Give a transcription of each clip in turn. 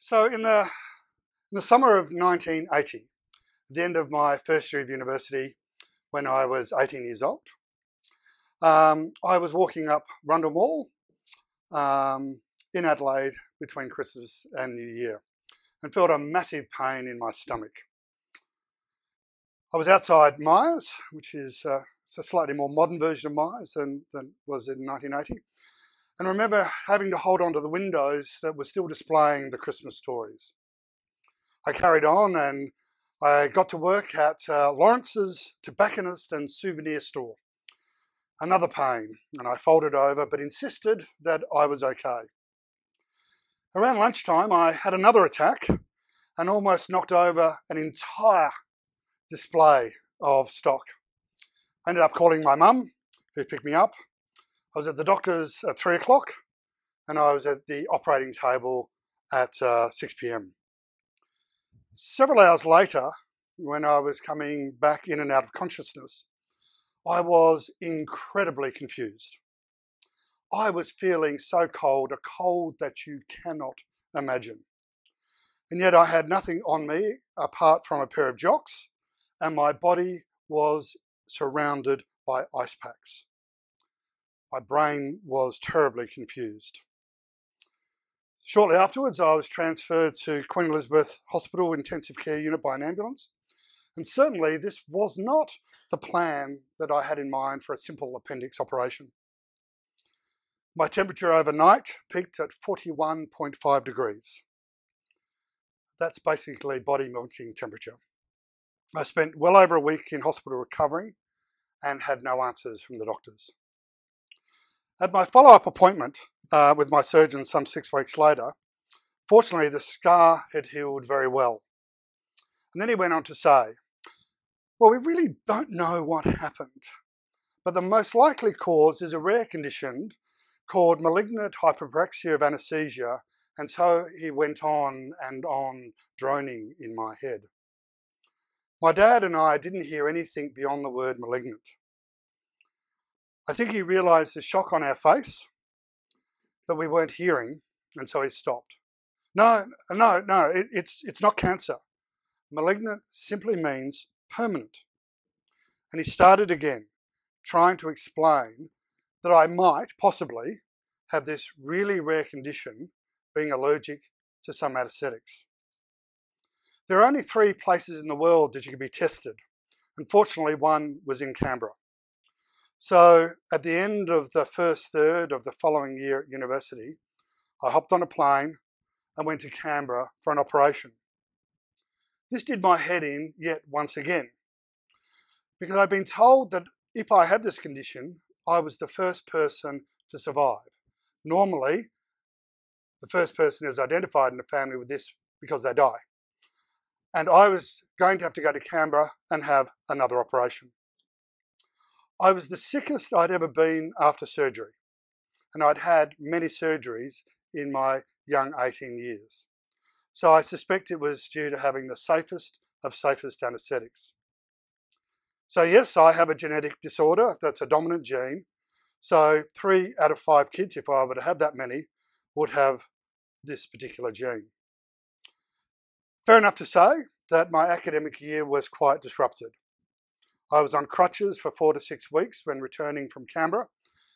So in the summer of 1980, at the end of my first year of university, when I was 18 years old, I was walking up Rundle Mall in Adelaide between Christmas and New Year and felt a massive pain in my stomach. I was outside Myers, which is a slightly more modern version of Myers than was in 1980. And I remember having to hold on to the windows that were still displaying the Christmas stories. I carried on and I got to work at Lawrence's tobacconist and souvenir store. Another pain, and I folded over but insisted that I was okay. Around lunchtime I had another attack and almost knocked over an entire display of stock. I ended up calling my mum, who picked me up. I was at the doctor's at 3 o'clock and I was at the operating table at 6 p.m. Several hours later, when I was coming back in and out of consciousness, I was incredibly confused. I was feeling so cold, a cold that you cannot imagine. And yet I had nothing on me apart from a pair of jocks, and my body was surrounded by ice packs. My brain was terribly confused. Shortly afterwards, I was transferred to Queen Elizabeth Hospital intensive care unit by an ambulance. And certainly this was not the plan that I had in mind for a simple appendix operation. My temperature overnight peaked at 41.5 degrees. That's basically body melting temperature. I spent well over a week in hospital recovering and had no answers from the doctors. At my follow-up appointment with my surgeon some 6 weeks later, fortunately the scar had healed very well. And then he went on to say, well, we really don't know what happened, but the most likely cause is a rare condition called malignant hypopraxia of anaesthesia, and so he went on and on droning in my head. My dad and I didn't hear anything beyond the word malignant. I think he realised the shock on our face that we weren't hearing, and so he stopped. No, it's not cancer. Malignant simply means permanent. And he started again, trying to explain that I might possibly have this really rare condition, being allergic to some anaesthetics. There are only 3 places in the world that you can be tested. Unfortunately, one was in Canberra. So at the end of the first third of the following year at university, I hopped on a plane and went to Canberra for an operation. This did my head in yet once again, because I'd been told that if I had this condition, I was the first person to survive. Normally, the first person is identified in the family with this because they die. And I was going to have to go to Canberra and have another operation. I was the sickest I'd ever been after surgery, and I'd had many surgeries in my young 18 years. So I suspect it was due to having the safest of safest anaesthetics. So yes, I have a genetic disorder that's a dominant gene. So 3 out of 5 kids, if I were to have that many, would have this particular gene. Fair enough to say that my academic year was quite disrupted. I was on crutches for 4 to 6 weeks when returning from Canberra.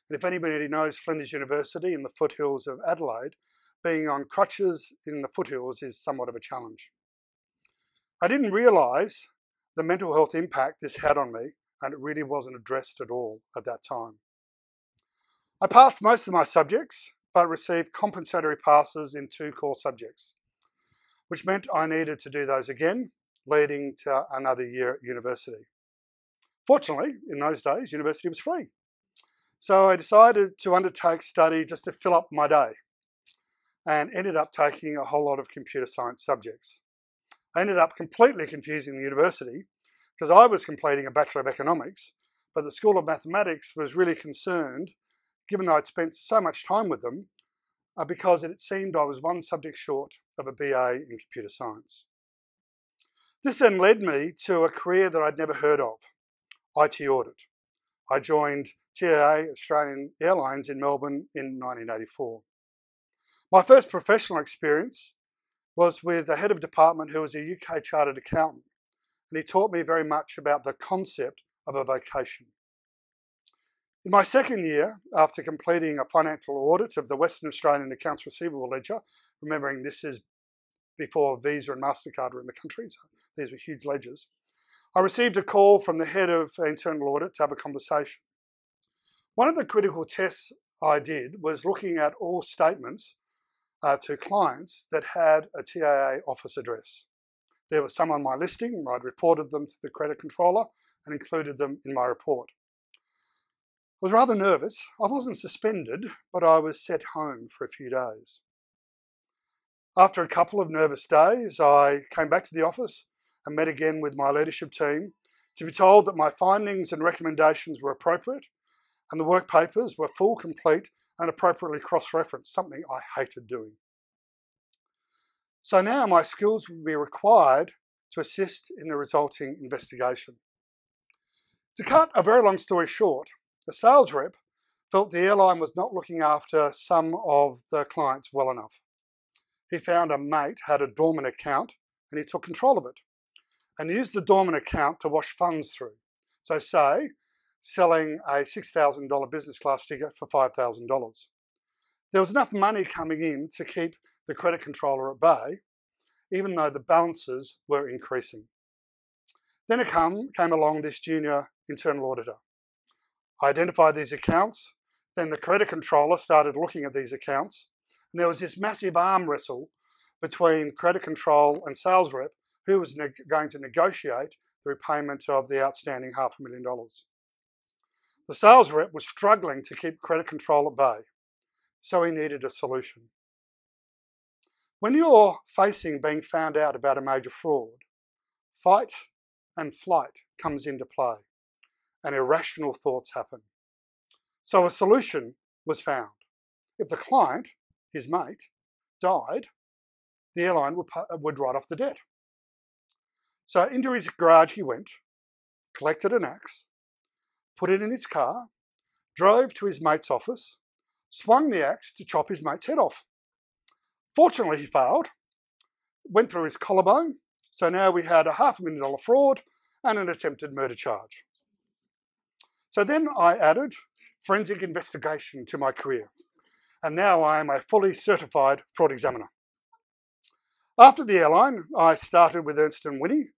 And if anybody knows Flinders University in the foothills of Adelaide, being on crutches in the foothills is somewhat of a challenge. I didn't realise the mental health impact this had on me, and it really wasn't addressed at all at that time. I passed most of my subjects, but received compensatory passes in 2 core subjects, which meant I needed to do those again, leading to another year at university. Fortunately, in those days, university was free. So I decided to undertake study just to fill up my day, and ended up taking a whole lot of computer science subjects. I ended up completely confusing the university because I was completing a Bachelor of Economics, but the School of Mathematics was really concerned, given I'd spent so much time with them, because it seemed I was 1 subject short of a BA in computer science. This then led me to a career that I'd never heard of, IT audit. I joined TAA, Australian Airlines in Melbourne in 1984. My first professional experience was with the head of department who was a UK chartered accountant, and he taught me very much about the concept of a vocation. In my second year, after completing a financial audit of the Western Australian Accounts Receivable Ledger, remembering this is before Visa and MasterCard were in the country, so these were huge ledgers, I received a call from the head of internal audit to have a conversation. One of the critical tests I did was looking at all statements to clients that had a TAA office address. There was some on my listing, I'd reported them to the credit controller and included them in my report. I was rather nervous. I wasn't suspended, but I was sent home for a few days. After a couple of nervous days, I came back to the office and met again with my leadership team to be told that my findings and recommendations were appropriate and the work papers were full, complete and appropriately cross-referenced, something I hated doing. So now my skills will be required to assist in the resulting investigation. To cut a very long story short, the sales rep felt the airline was not looking after some of the clients well enough. He found a mate had a dormant account and he took control of it and used the dormant account to wash funds through. So say, selling a $6,000 business class ticket for $5,000. There was enough money coming in to keep the credit controller at bay, even though the balances were increasing. Then came along this junior internal auditor. I identified these accounts, then the credit controller started looking at these accounts, and there was this massive arm wrestle between credit control and sales rep who was going to negotiate the repayment of the outstanding $500,000. The sales rep was struggling to keep credit control at bay, so he needed a solution. When you're facing being found out about a major fraud, fight and flight comes into play and irrational thoughts happen. So a solution was found. If the client, his mate, died, the airline would write off the debt. So into his garage he went, collected an axe, put it in his car, drove to his mate's office, swung the axe to chop his mate's head off. Fortunately, he failed, went through his collarbone, so now we had a $500,000 fraud and an attempted murder charge. So then I added forensic investigation to my career, and now I am a fully certified fraud examiner. After the airline, I started with Ernst & Whinney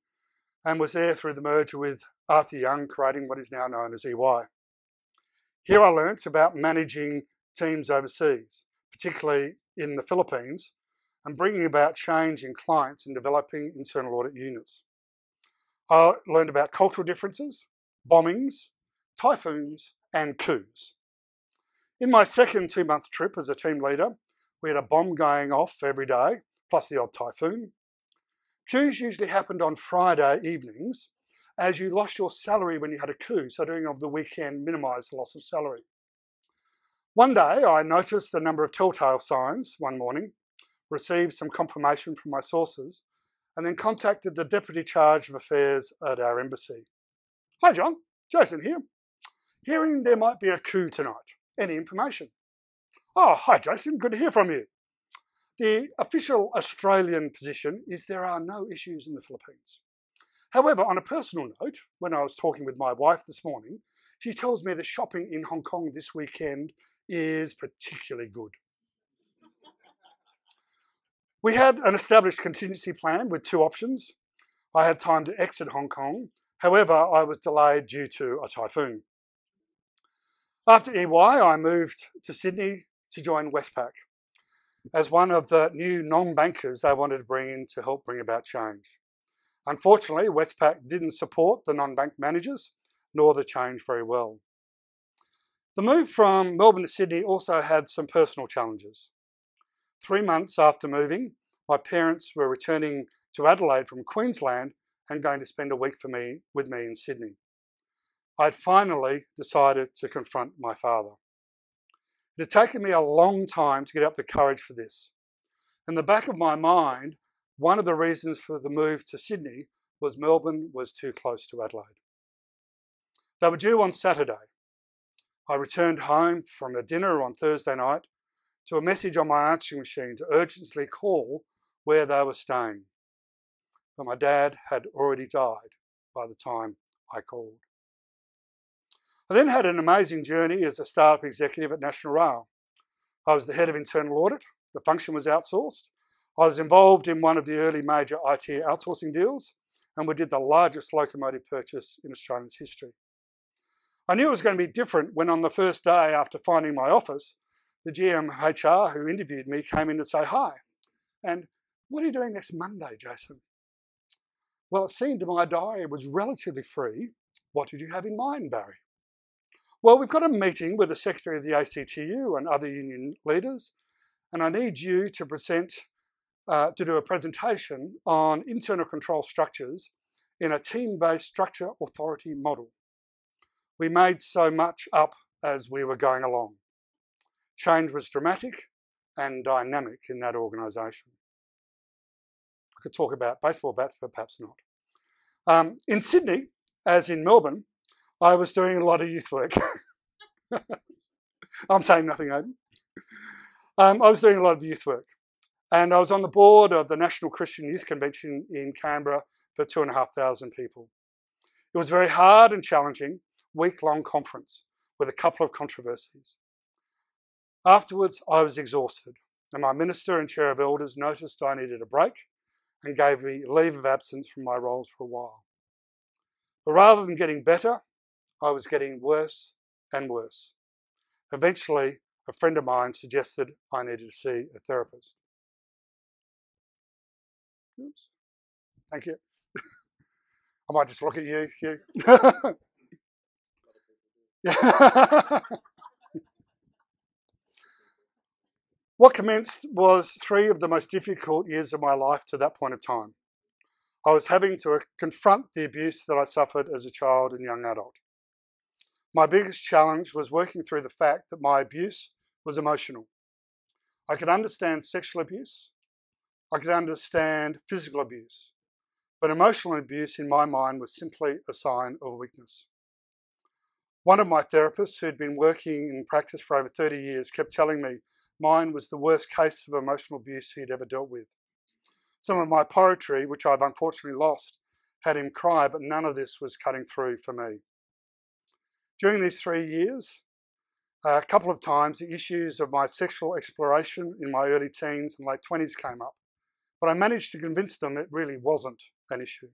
and was there through the merger with Arthur Young, creating what is now known as EY. Here I learnt about managing teams overseas, particularly in the Philippines, and bringing about change in clients and developing internal audit units. I learned about cultural differences, bombings, typhoons, and coups. In my second 2-month trip as a team leader, we had a bomb going off every day, plus the odd typhoon. Coups usually happened on Friday evenings, as you lost your salary when you had a coup, so doing it over the weekend minimised the loss of salary. One day I noticed a number of telltale signs one morning, received some confirmation from my sources, and then contacted the Deputy Charge of Affairs at our embassy. Hi John, Jason here. Hearing there might be a coup tonight. Any information? Oh, hi Jason, good to hear from you. The official Australian position is there are no issues in the Philippines. However, on a personal note, when I was talking with my wife this morning, she tells me the shopping in Hong Kong this weekend is particularly good. We had an established contingency plan with 2 options. I had time to exit Hong Kong. However, I was delayed due to a typhoon. After EY, I moved to Sydney to join Westpac as one of the new non-bankers they wanted to bring in to help bring about change. Unfortunately, Westpac didn't support the non-bank managers, nor the change very well. The move from Melbourne to Sydney also had some personal challenges. 3 months after moving, my parents were returning to Adelaide from Queensland and going to spend a week with me in Sydney. I'd finally decided to confront my father. It had taken me a long time to get up the courage for this. In the back of my mind, one of the reasons for the move to Sydney was Melbourne was too close to Adelaide. They were due on Saturday. I returned home from a dinner on Thursday night to a message on my answering machine to urgently call where they were staying. But my dad had already died by the time I called. I then had an amazing journey as a startup executive at National Rail. I was the head of internal audit. The function was outsourced. I was involved in one of the early major IT outsourcing deals, and we did the largest locomotive purchase in Australia's history. I knew it was going to be different when on the first day after finding my office, the GM HR who interviewed me came in to say hi. And what are you doing next Monday, Jason? Well, it seemed my diary was relatively free. What did you have in mind, Barry? Well, we've got a meeting with the Secretary of the ACTU and other union leaders, and I need you to do a presentation on internal control structures in a team-based structure authority model. We made so much up as we were going along. Change was dramatic and dynamic in that organisation. I could talk about baseball bats, but perhaps not. In Sydney, as in Melbourne, I was doing a lot of youth work. I'm saying nothing, Aidan. I was doing a lot of youth work. And I was on the board of the National Christian Youth Convention in Canberra for 2,500 people. It was a very hard and challenging week-long conference with a couple of controversies. Afterwards, I was exhausted, and my minister and chair of elders noticed I needed a break and gave me leave of absence from my roles for a while. But rather than getting better, I was getting worse and worse. Eventually, a friend of mine suggested I needed to see a therapist. Oops. Thank you. I might just look at you, Hugh. What commenced was 3 of the most difficult years of my life to that point of time. I was having to confront the abuse that I suffered as a child and young adult. My biggest challenge was working through the fact that my abuse was emotional. I could understand sexual abuse. I could understand physical abuse. But emotional abuse in my mind was simply a sign of weakness. One of my therapists, who'd been working in practice for over 30 years, kept telling me mine was the worst case of emotional abuse he'd ever dealt with. Some of my poetry, which I've unfortunately lost, had him cry, but none of this was cutting through for me. During these 3 years, a couple of times the issues of my sexual exploration in my early teens and late 20s came up, but I managed to convince them it really wasn't an issue.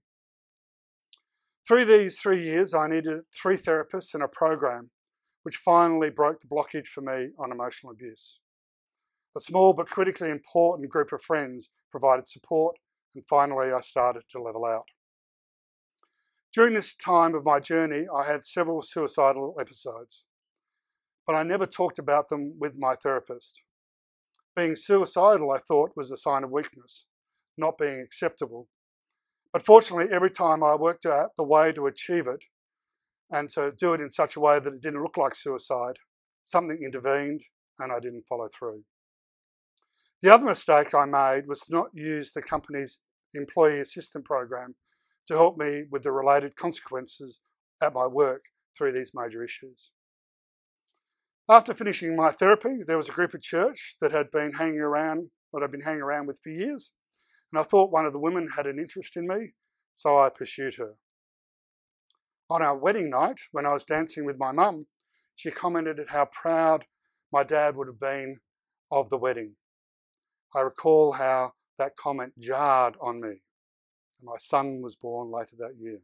Through these 3 years, I needed 3 therapists and a program, which finally broke the blockage for me on emotional abuse. A small but critically important group of friends provided support, and finally I started to level out. During this time of my journey, I had several suicidal episodes, but I never talked about them with my therapist. Being suicidal, I thought, was a sign of weakness, not being acceptable. But fortunately, every time I worked out the way to achieve it and to do it in such a way that it didn't look like suicide, something intervened and I didn't follow through. The other mistake I made was to not use the company's employee assistance program to help me with the related consequences at my work through these major issues. After finishing my therapy, there was a group at church that I'd been hanging around with for years, and I thought one of the women had an interest in me, so I pursued her. On our wedding night, when I was dancing with my mum, she commented at how proud my dad would have been of the wedding. I recall how that comment jarred on me, and my son was born later that year.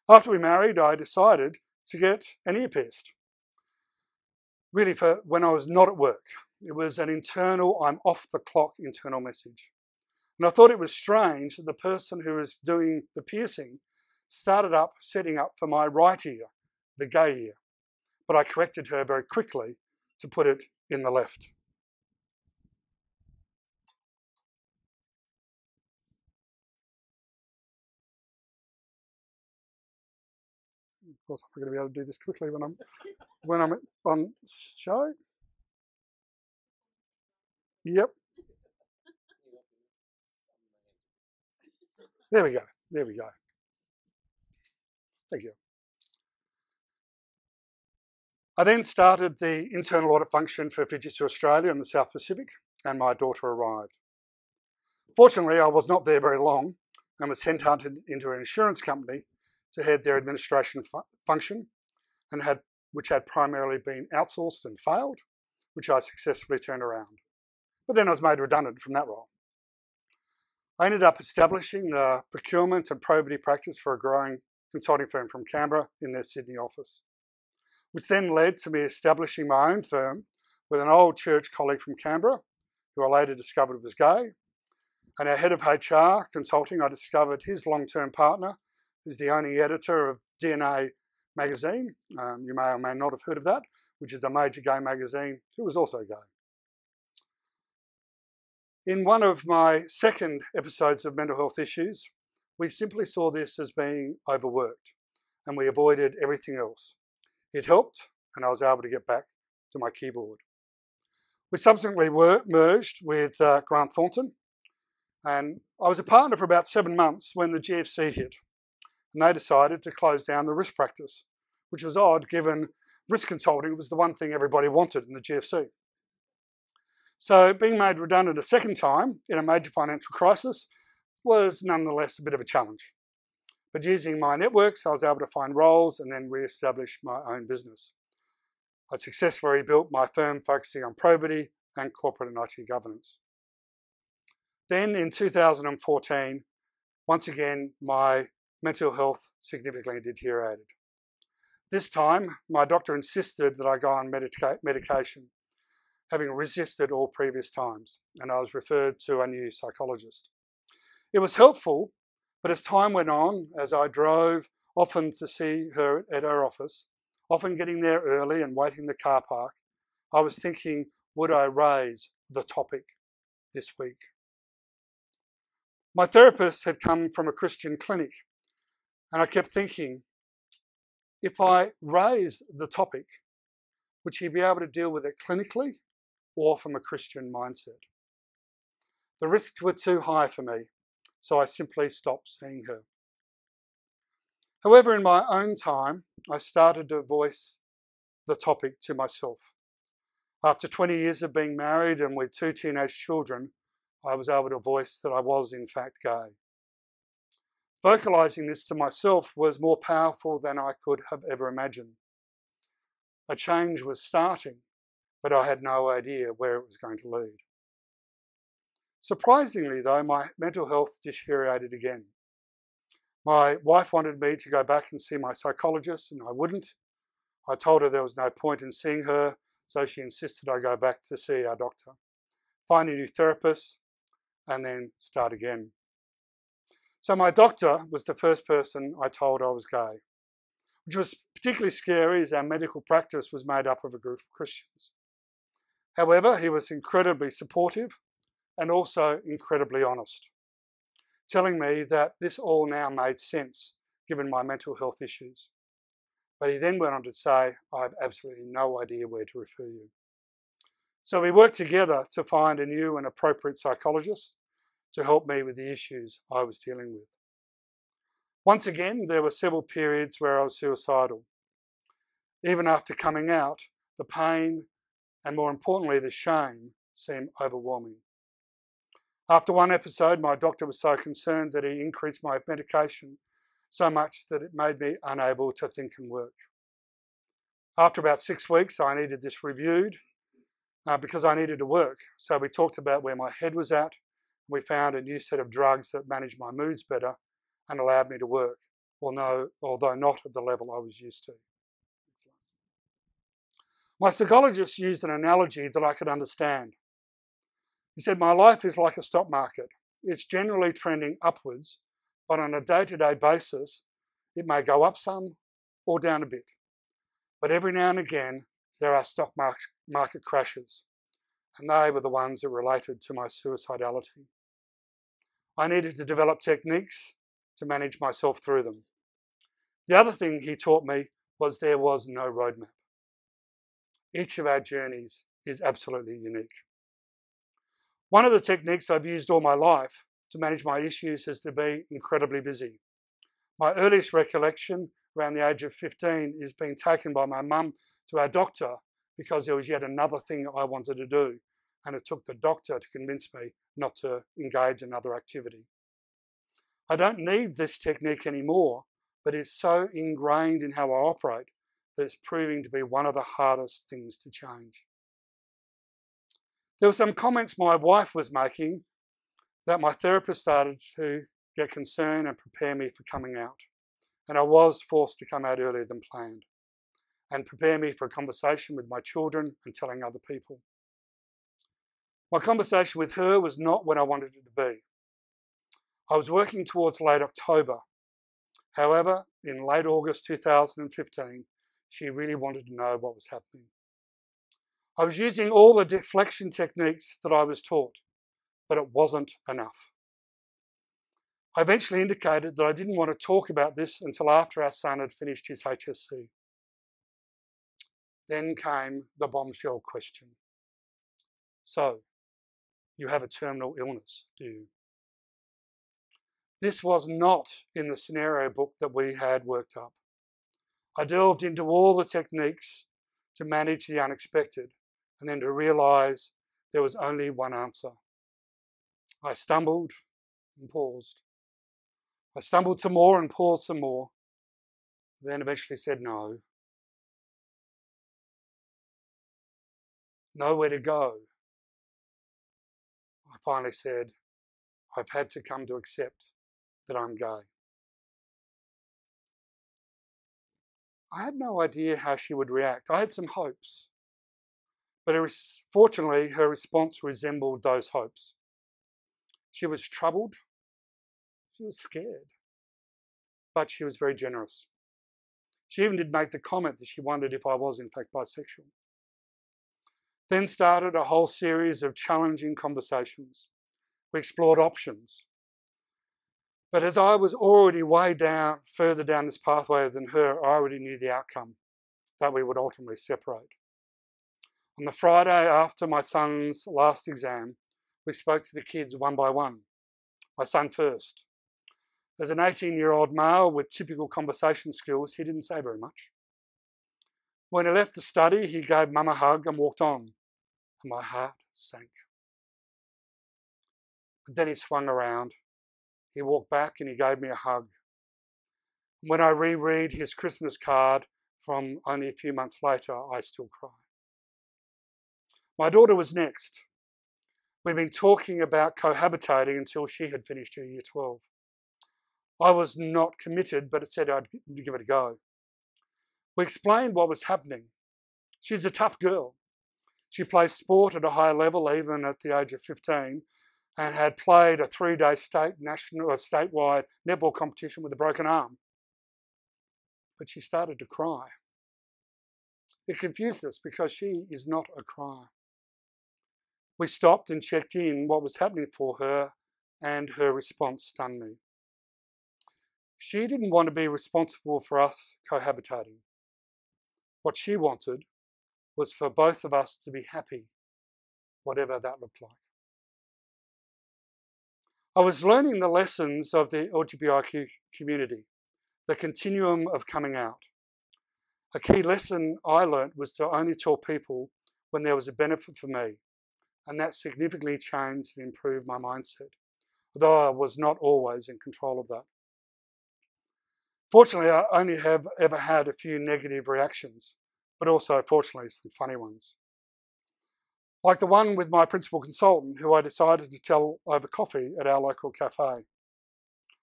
After we married, I decided to get an ear pierced. Really for when I was not at work. It was an internal, I'm off the clock internal message. And I thought it was strange that the person who was doing the piercing started setting up for my right ear, the gay ear. But I corrected her very quickly to put it in the left. Of course, I'm going to be able to do this quickly when I'm on show. Yep. There we go. There we go. Thank you. I then started the internal audit function for Fujitsu Australia in the South Pacific, and my daughter arrived. Fortunately, I was not there very long and was headhunted into an insurance company to head their administration function, which had primarily been outsourced and failed, which I successfully turned around. But then I was made redundant from that role. I ended up establishing the procurement and probity practice for a growing consulting firm from Canberra in their Sydney office, which then led to me establishing my own firm with an old church colleague from Canberra, who I later discovered was gay. And our head of HR consulting, I discovered his long-term partner is the only editor of DNA magazine. You may or may not have heard of that, which is a major gay magazine, who was also gay. In one of my second episodes of mental health issues, we simply saw this as being overworked, and we avoided everything else. It helped, and I was able to get back to my keyboard. We subsequently merged with Grant Thornton, and I was a partner for about 7 months when the GFC hit, and they decided to close down the risk practice, which was odd given risk consulting was the one thing everybody wanted in the GFC. So being made redundant a second time in a major financial crisis was nonetheless a bit of a challenge. But using my networks, I was able to find roles and then re-establish my own business. I successfully rebuilt my firm focusing on probity and corporate and IT governance. Then in 2014, once again, my mental health significantly deteriorated. This time, my doctor insisted that I go on medication, having resisted all previous times, and I was referred to a new psychologist. It was helpful, but as time went on, as I drove often to see her at her office, often getting there early and waiting in the car park, I was thinking, would I raise the topic this week? My therapist had come from a Christian clinic, and I kept thinking, if I raised the topic, would she be able to deal with it clinically or from a Christian mindset? The risks were too high for me, so I simply stopped seeing her. However, in my own time, I started to voice the topic to myself. After 20 years of being married and with 2 teenage children, I was able to voice that I was in fact gay. Vocalising this to myself was more powerful than I could have ever imagined. A change was starting, but I had no idea where it was going to lead. Surprisingly though, my mental health deteriorated again. My wife wanted me to go back and see my psychologist, and I wouldn't. I told her there was no point in seeing her, so she insisted I go back to see our doctor, find a new therapist, and then start again. So my doctor was the first person I told I was gay, which was particularly scary as our medical practice was made up of a group of Christians. However, he was incredibly supportive and also incredibly honest, telling me that this all now made sense given my mental health issues. But he then went on to say, I have absolutely no idea where to refer you. So we worked together to find a new and appropriate psychologist to help me with the issues I was dealing with. Once again, there were several periods where I was suicidal. Even after coming out, the pain and more importantly the shame seemed overwhelming. After one episode, my doctor was so concerned that he increased my medication so much that it made me unable to think and work. After about 6 weeks, I needed this reviewed because I needed to work. So we talked about where my head was at. We found a new set of drugs that managed my moods better and allowed me to work, although not at the level I was used to. My psychologist used an analogy that I could understand. He said, my life is like a stock market. It's generally trending upwards, but on a day-to-day basis, it may go up some or down a bit. But every now and again, there are stock market crashes, and they were the ones that related to my suicidality. I needed to develop techniques to manage myself through them. The other thing he taught me was there was no roadmap. Each of our journeys is absolutely unique. One of the techniques I've used all my life to manage my issues is to be incredibly busy. My earliest recollection around the age of 15 is being taken by my mum to our doctor because there was yet another thing I wanted to do, and it took the doctor to convince me not to engage in other activity. I don't need this technique anymore, but it's so ingrained in how I operate that it's proving to be one of the hardest things to change. There were some comments my wife was making that my therapist started to get concerned and prepare me for coming out. And I was forced to come out earlier than planned and prepare me for a conversation with my children and telling other people. My conversation with her was not when I wanted it to be. I was working towards late October. However, in late August 2015, she really wanted to know what was happening. I was using all the deflection techniques that I was taught, but it wasn't enough. I eventually indicated that I didn't want to talk about this until after our son had finished his HSC. Then came the bombshell question. So, you have a terminal illness, do you? This was not in the scenario book that we had worked up. I delved into all the techniques to manage the unexpected and then to realise there was only one answer. I stumbled and paused. I stumbled some more and paused some more, then eventually said no. Nowhere to go. I finally said, I've had to come to accept that I'm gay. I had no idea how she would react. I had some hopes, but fortunately her response resembled those hopes. She was troubled, she was scared, but she was very generous. She even did make the comment that she wondered if I was in fact bisexual. Then started a whole series of challenging conversations. We explored options. But as I was already further down this pathway than her, I already knew the outcome, that we would ultimately separate. On the Friday after my son's last exam, we spoke to the kids one by one. My son first. As an 18-year-old male with typical conversation skills, he didn't say very much. When he left the study, he gave Mum a hug and walked on, and my heart sank. But then he swung around. He walked back and he gave me a hug. When I reread his Christmas card from only a few months later, I still cry. My daughter was next. We'd been talking about cohabitating until she had finished her year 12. I was not committed, but it said I'd give it a go. We explained what was happening. She's a tough girl. She plays sport at a high level, even at the age of 15, and had played a 3-day statewide netball competition with a broken arm. But she started to cry. It confused us because she is not a crier. We stopped and checked in what was happening for her, and her response stunned me. She didn't want to be responsible for us cohabitating. What she wanted was for both of us to be happy, whatever that looked like. I was learning the lessons of the LGBTIQ community, the continuum of coming out. A key lesson I learnt was to only tell people when there was a benefit for me, and that significantly changed and improved my mindset, although I was not always in control of that. Fortunately, I only have ever had a few negative reactions, but also, fortunately, some funny ones. Like the one with my principal consultant, who I decided to tell over coffee at our local cafe.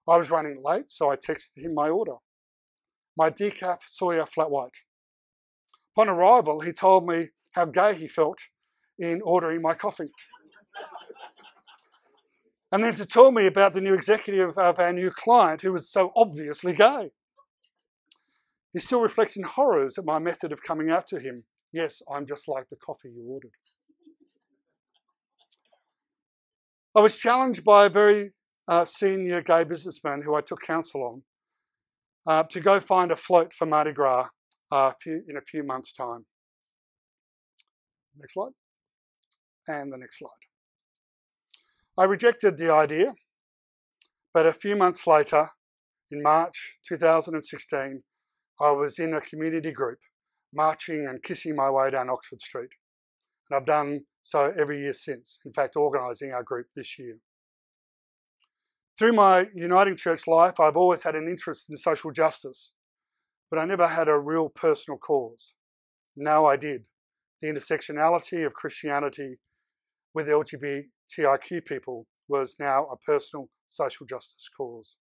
I was running late, so I texted him my order. My decaf soya flat white. Upon arrival, he told me how gay he felt in ordering my coffee. And then to tell me about the new executive of our new client who was so obviously gay. He still reflects in horrors at my method of coming out to him. Yes, I'm just like the coffee you ordered. I was challenged by a very senior gay businessman who I took counsel on to go find a float for Mardi Gras in a few months' time. Next slide. And the next slide. I rejected the idea, but a few months later, in March 2016, I was in a community group, marching and kissing my way down Oxford Street. and I've done so every year since, in fact organising our group this year. Through my Uniting Church life, I've always had an interest in social justice, but I never had a real personal cause. Now I did. The intersectionality of Christianity with LGBTIQ people was now a personal social justice cause.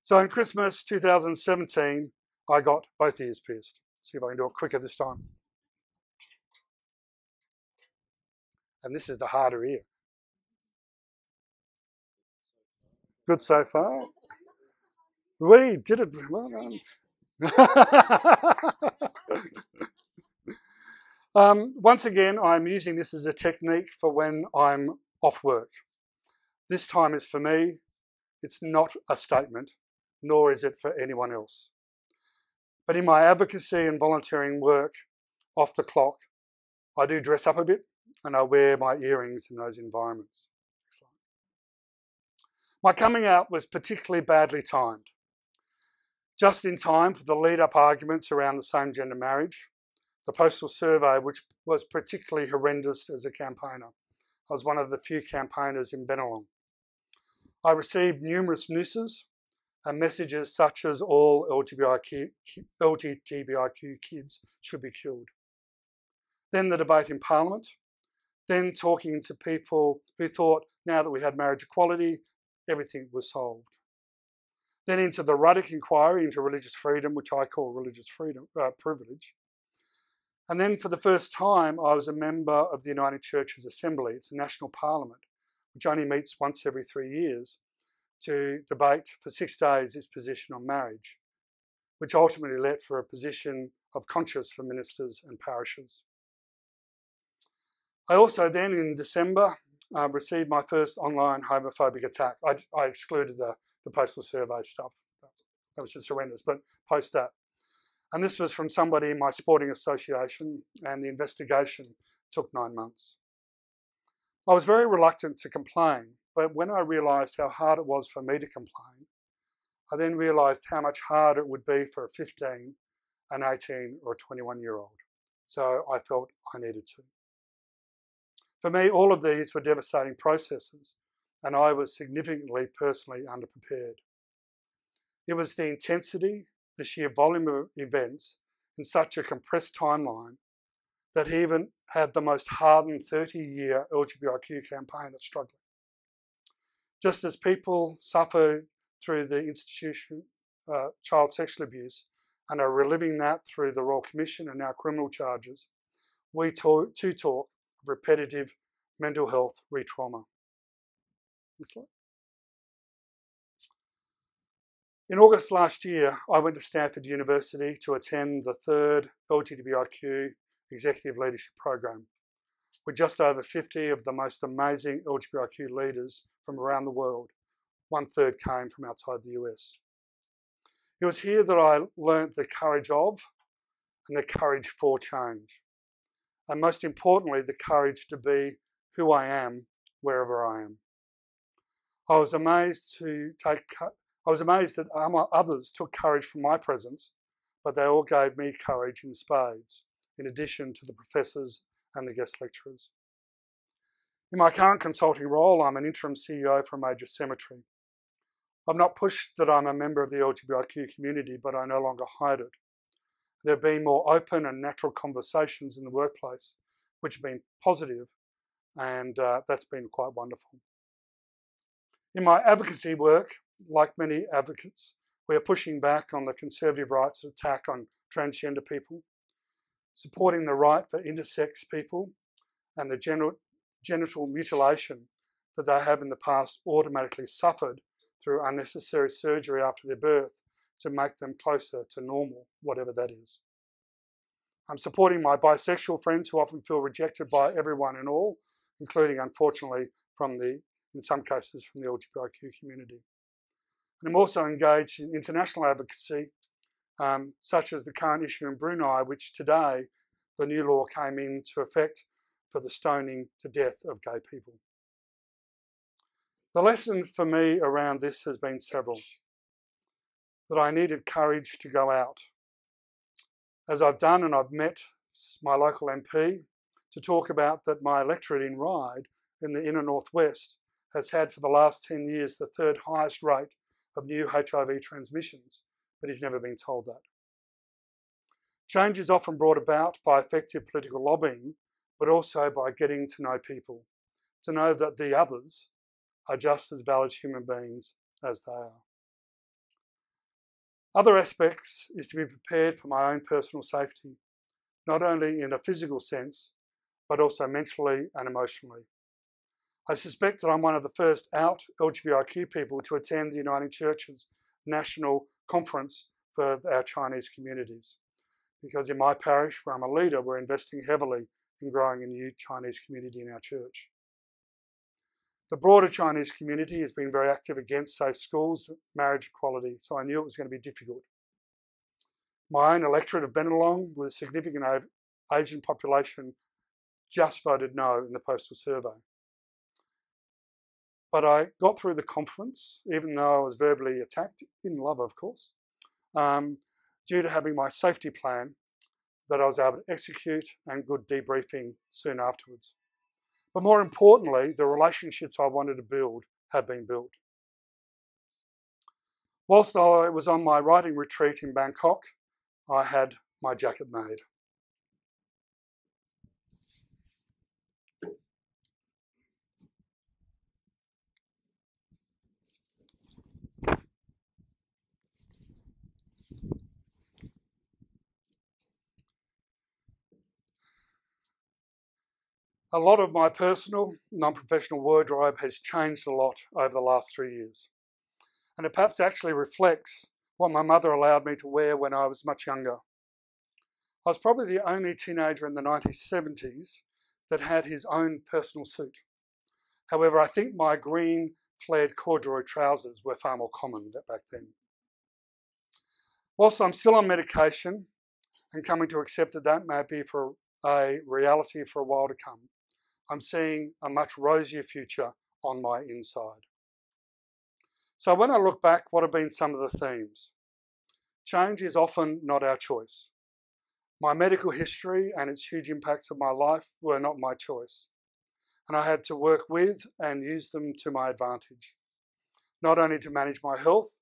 So in Christmas 2017, I got both ears pierced. See if I can do it quicker this time. And this is the harder ear. Good so far. We did it. Well done. Once again, I'm using this as a technique for when I'm off work. This time is for me. It's not a statement, nor is it for anyone else. But in my advocacy and volunteering work off the clock, I do dress up a bit and I wear my earrings in those environments. My coming out was particularly badly timed. Just in time for the lead-up arguments around the same-gender marriage, the postal survey, which was particularly horrendous as a campaigner. I was one of the few campaigners in Bennelong. I received numerous nooses and messages such as all LGBTIQ kids should be killed. Then the debate in Parliament, then talking to people who thought now that we had marriage equality, everything was solved. Then into the Ruddock inquiry into religious freedom, which I call religious freedom privilege. And then for the first time, I was a member of the Uniting Churches Assembly. It's a national parliament, which only meets once every 3 years to debate for 6 days its position on marriage, which ultimately led for a position of conscience for ministers and parishes. I also then, in December, received my first online homophobic attack. I excluded the postal survey stuff. That was just horrendous, but post that. And this was from somebody in my sporting association, and the investigation took 9 months. I was very reluctant to complain, but when I realised how hard it was for me to complain, I then realised how much harder it would be for a 15, an 18 or a 21-year-old. So I felt I needed to. For me, all of these were devastating processes, and I was significantly personally underprepared. It was the intensity, the sheer volume of events in such a compressed timeline that he even had the most hardened 30-year LGBTIQ campaigner struggling. Just as people suffered through the institution child sexual abuse and are reliving that through the Royal Commission and now criminal charges, we talk of repetitive mental health re-trauma. In August last year, I went to Stanford University to attend the 3rd LGBTIQ Executive Leadership Program, with just over 50 of the most amazing LGBTIQ leaders from around the world. 1/3 came from outside the US. It was here that I learnt the courage of and the courage for change. And most importantly, the courage to be who I am wherever I am. I was amazed that others took courage from my presence, but they all gave me courage in spades, in addition to the professors and the guest lecturers. In my current consulting role, I'm an interim CEO for a major cemetery. I've not pushed that I'm a member of the LGBTIQ community, but I no longer hide it. There have been more open and natural conversations in the workplace, which have been positive, and that's been quite wonderful. In my advocacy work, like many advocates, we are pushing back on the conservative right's attack on transgender people, supporting the right for intersex people and the genital mutilation that they have in the past automatically suffered through unnecessary surgery after their birth to make them closer to normal, whatever that is. I'm supporting my bisexual friends who often feel rejected by everyone and all, including, unfortunately, in some cases, from the LGBTIQ community. And I'm also engaged in international advocacy, such as the current issue in Brunei, which today the new law came into effect for the stoning to death of gay people. The lesson for me around this has been several. That I needed courage to go out. As I've done, and I've met my local MP, to talk about that my electorate in Ryde in the inner northwest has had for the last 10 years the third highest rate of new HIV transmissions, but he's never been told that. Change is often brought about by effective political lobbying, but also by getting to know people, to know that the others are just as valid human beings as they are. Other aspects is to be prepared for my own personal safety, not only in a physical sense, but also mentally and emotionally. I suspect that I'm one of the first out LGBTIQ people to attend the Uniting Churches National Conference for our Chinese communities, because in my parish, where I'm a leader, we're investing heavily in growing a new Chinese community in our church. The broader Chinese community has been very active against safe schools, marriage equality, so I knew it was going to be difficult. My own electorate of Bennelong, with a significant Asian population, just voted no in the postal survey. But I got through the conference, even though I was verbally attacked, in love of course, due to having my safety plan that I was able to execute and good debriefing soon afterwards. But more importantly, the relationships I wanted to build have been built. Whilst I was on my writing retreat in Bangkok, I had my jacket made. A lot of my personal, non-professional wardrobe has changed a lot over the last 3 years. And it perhaps actually reflects what my mother allowed me to wear when I was much younger. I was probably the only teenager in the 1970s that had his own personal suit. However, I think my green flared corduroy trousers were far more common back then. Whilst I'm still on medication and coming to accept that that may be for a reality for a while to come, I'm seeing a much rosier future on my inside. So when I look back, what have been some of the themes? Change is often not our choice. My medical history and its huge impacts of my life were not my choice, and I had to work with and use them to my advantage, not only to manage my health,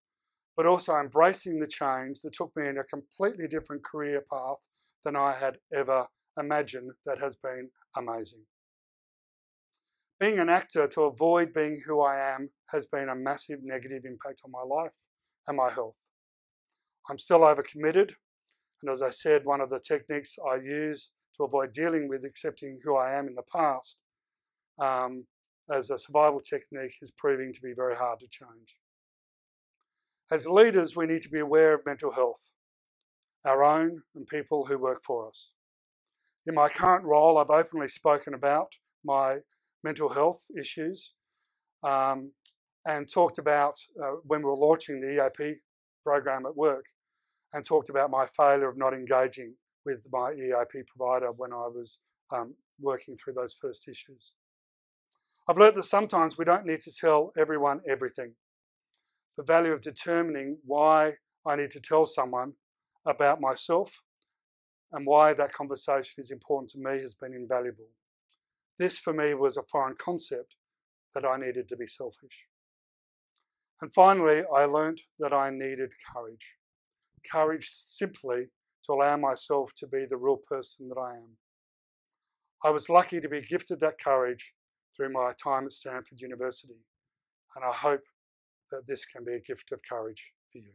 but also embracing the change that took me in a completely different career path than I had ever imagined. That has been amazing. Being an actor to avoid being who I am has been a massive negative impact on my life and my health. I'm still overcommitted, and as I said, one of the techniques I use to avoid dealing with accepting who I am in the past as a survival technique is proving to be very hard to change. As leaders, we need to be aware of mental health, our own and people who work for us. In my current role, I've openly spoken about my mental health issues and talked about when we were launching the EAP program at work, and talked about my failure of not engaging with my EAP provider when I was working through those first issues. I've learned that sometimes we don't need to tell everyone everything. The value of determining why I need to tell someone about myself and why that conversation is important to me has been invaluable. This for me was a foreign concept that I needed to be selfish. And finally, I learned that I needed courage. Courage simply to allow myself to be the real person that I am. I was lucky to be gifted that courage through my time at Stanford University, and I hope that this can be a gift of courage for you.